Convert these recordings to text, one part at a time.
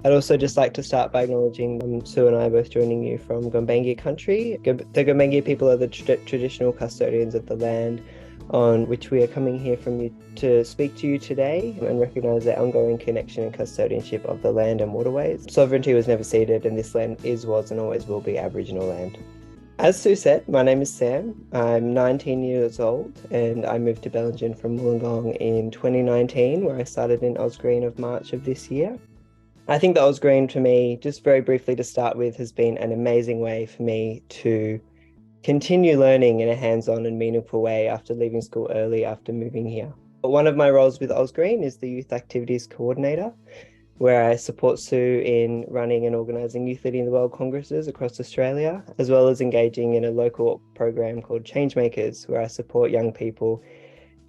I'd also just like to start by acknowledging Sue and I are both joining you from Gombengi country. The Gombengi people are the traditional custodians of the land on which we are coming here from you to speak to you today and recognise their ongoing connection and custodianship of the land and waterways. Sovereignty was never ceded, and this land is, was and always will be Aboriginal land. As Sue said, my name is Sam. I'm 19 years old and I moved to Bellinger from Wollongong in 2019, where I started in OzGREEN of March of this year. I think the OzGREEN for me, just very briefly to start with, has been an amazing way for me to continue learning in a hands-on and meaningful way after leaving school early after moving here. But one of my roles with OzGREEN is the Youth Activities Coordinator, where I support Sue in running and organising Youth Leading the World Congresses across Australia, as well as engaging in a local program called Changemakers, where I support young people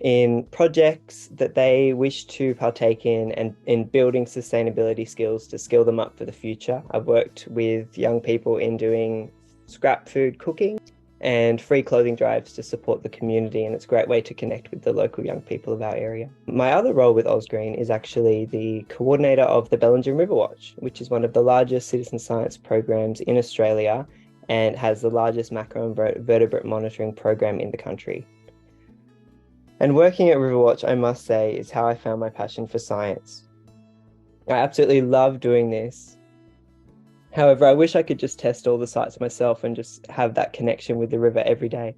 in projects that they wish to partake in and in building sustainability skills to skill them up for the future. I've worked with young people in doing scrap food cooking and free clothing drives to support the community, and it's a great way to connect with the local young people of our area. My other role with OzGREEN is actually the coordinator of the Bellinger Riverwatch, which is one of the largest citizen science programs in Australia and has the largest macroinvertebrate monitoring program in the country. And working at Riverwatch, I must say, is how I found my passion for science. I absolutely love doing this. However, I wish I could just test all the sites myself and just have that connection with the river every day.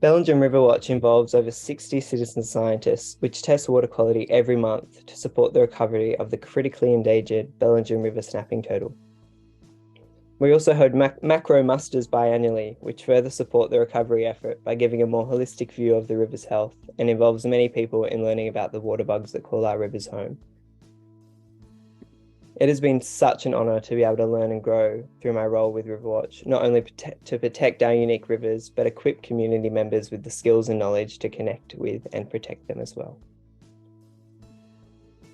Bellinger Riverwatch involves over 60 citizen scientists, which test water quality every month to support the recovery of the critically endangered Bellinger River snapping turtle. We also hold macro musters biannually, which further support the recovery effort by giving a more holistic view of the river's health and involves many people in learning about the water bugs that call our rivers home. It has been such an honour to be able to learn and grow through my role with Riverwatch, not only to protect our unique rivers, but equip community members with the skills and knowledge to connect with and protect them as well.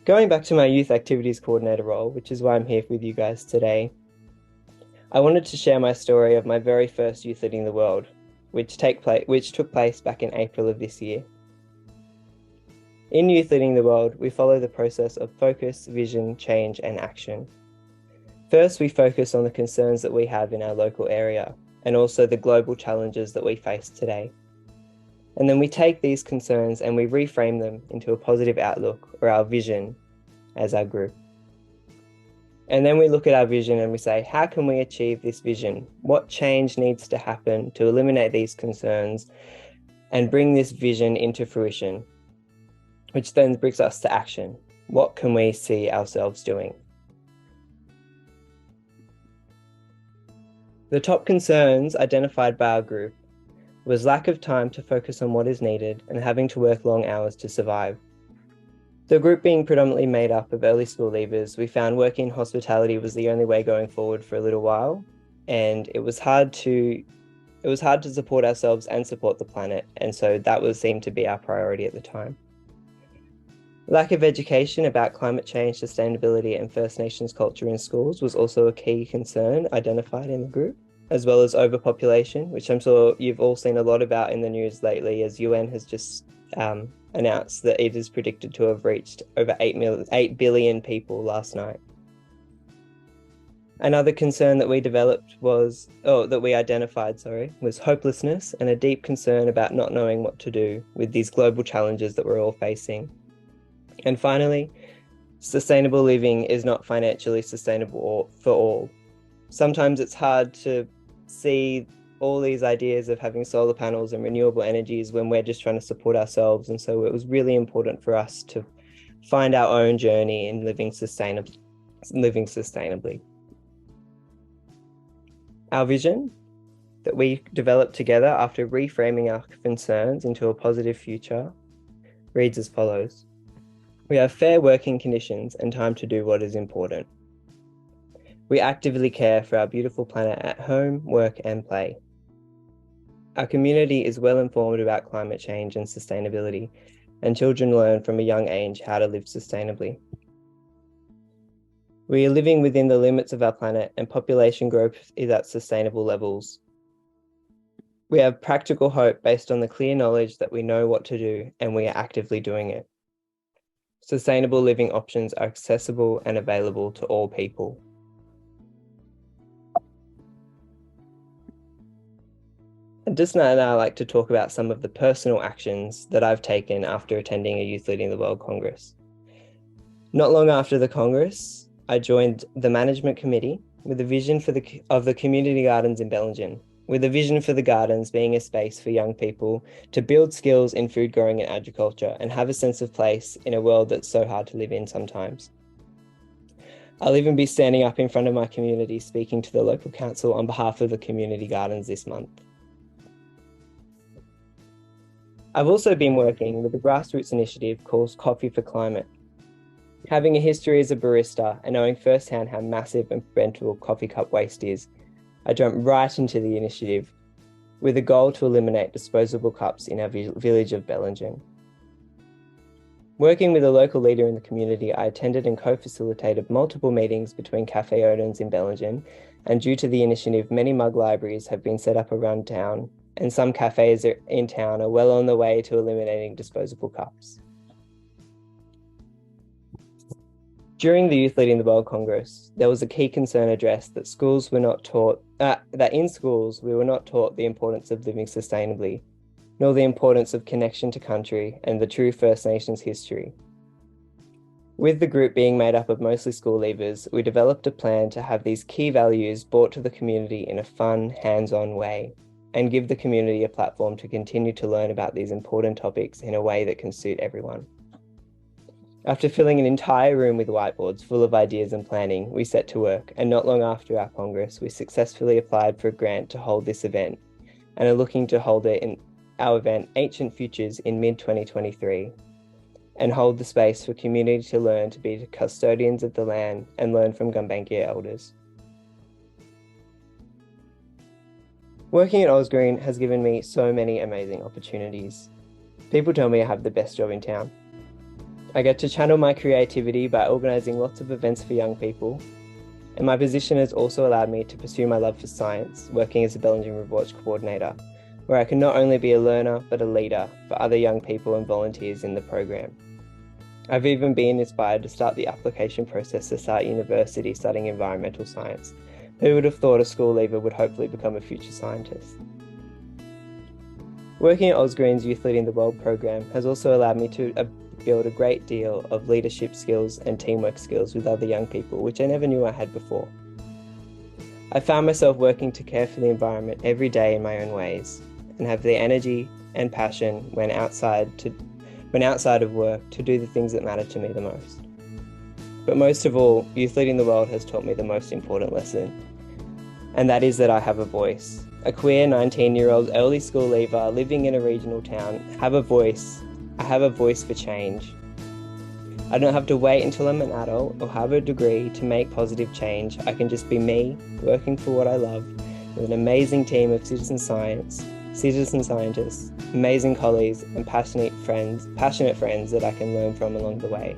Going back to my Youth Activities Coordinator role, which is why I'm here with you guys today, I wanted to share my story of my very first Youth Leading the World, which took place back in April of this year. In Youth Leading the World, we follow the process of focus, vision, change, and action. First, we focus on the concerns that we have in our local area, and also the global challenges that we face today. And then we take these concerns and we reframe them into a positive outlook, or our vision, as our group. And then we look at our vision and we say, how can we achieve this vision? What change needs to happen to eliminate these concerns and bring this vision into fruition? Which then brings us to action. What can we see ourselves doing? The top concerns identified by our group was lack of time to focus on what is needed and having to work long hours to survive. The group being predominantly made up of early school leavers, we found working in hospitality was the only way going forward for a little while, and it was hard to support ourselves and support the planet, and so that seemed to be our priority at the time. Lack of education about climate change, sustainability, and First Nations culture in schools was also a key concern identified in the group, as well as overpopulation, which I'm sure you've all seen a lot about in the news lately, as UN has just announced that it is predicted to have reached over 8 billion people last night. Another concern that we identified was hopelessness and a deep concern about not knowing what to do with these global challenges that we're all facing. And finally, sustainable living is not financially sustainable for all. Sometimes it's hard to see all these ideas of having solar panels and renewable energies when we're just trying to support ourselves. And so it was really important for us to find our own journey in living sustainably. Our vision that we developed together after reframing our concerns into a positive future reads as follows. We have fair working conditions and time to do what is important. We actively care for our beautiful planet at home, work, and play. Our community is well informed about climate change and sustainability, and children learn from a young age how to live sustainably. We are living within the limits of our planet, and population growth is at sustainable levels. We have practical hope based on the clear knowledge that we know what to do and we are actively doing it. sustainable living options are accessible and available to all people. I'd just now like to talk about some of the personal actions that I've taken after attending a Youth Leading the World Congress. Not long after the Congress, I joined the management committee with a vision of the community gardens in Bellinger, with a vision for the gardens being a space for young people to build skills in food growing and agriculture and have a sense of place in a world that's so hard to live in sometimes. I'll even be standing up in front of my community speaking to the local council on behalf of the community gardens this month. I've also been working with a grassroots initiative called Coffee for Climate. Having a history as a barista and knowing firsthand how massive and preventable coffee cup waste is, I jumped right into the initiative with a goal to eliminate disposable cups in our village of Bellinger. Working with a local leader in the community, I attended and co-facilitated multiple meetings between cafe owners in Bellinger, and due to the initiative, many mug libraries have been set up around town, and some cafes in town are well on the way to eliminating disposable cups. During the Youth Leading the World Congress, there was a key concern addressed that in schools we were not taught the importance of living sustainably, nor the importance of connection to country and the true First Nations history. With the group being made up of mostly school leavers, we developed a plan to have these key values brought to the community in a fun, hands-on way, and give the community a platform to continue to learn about these important topics in a way that can suit everyone. After filling an entire room with whiteboards full of ideas and planning, we set to work, and not long after our Congress, we successfully applied for a grant to hold this event, and are looking to hold it in our event, Ancient Futures, in mid-2023, and hold the space for community to learn to be custodians of the land and learn from Gumbaynggirr elders. Working at OzGREEN has given me so many amazing opportunities. People tell me I have the best job in town. I get to channel my creativity by organising lots of events for young people, and my position has also allowed me to pursue my love for science, working as a Bellinger Riverwatch coordinator, where I can not only be a learner but a leader for other young people and volunteers in the program. I've even been inspired to start the application process to start university studying environmental science. Who would have thought a school leaver would hopefully become a future scientist? Working at OzGREEN's Youth Leading the World program has also allowed me to build a great deal of leadership skills and teamwork skills with other young people, which I never knew I had before. I found myself working to care for the environment every day in my own ways, and have the energy and passion when outside of work to do the things that matter to me the most. But most of all, Youth Leading the World has taught me the most important lesson, and that is that I have a voice. A queer 19-year-old early school leaver living in a regional town, have a voice. I have a voice for change. I don't have to wait until I'm an adult or have a degree to make positive change. I can just be me, working for what I love, with an amazing team of citizen scientists, amazing colleagues, and passionate friends that I can learn from along the way.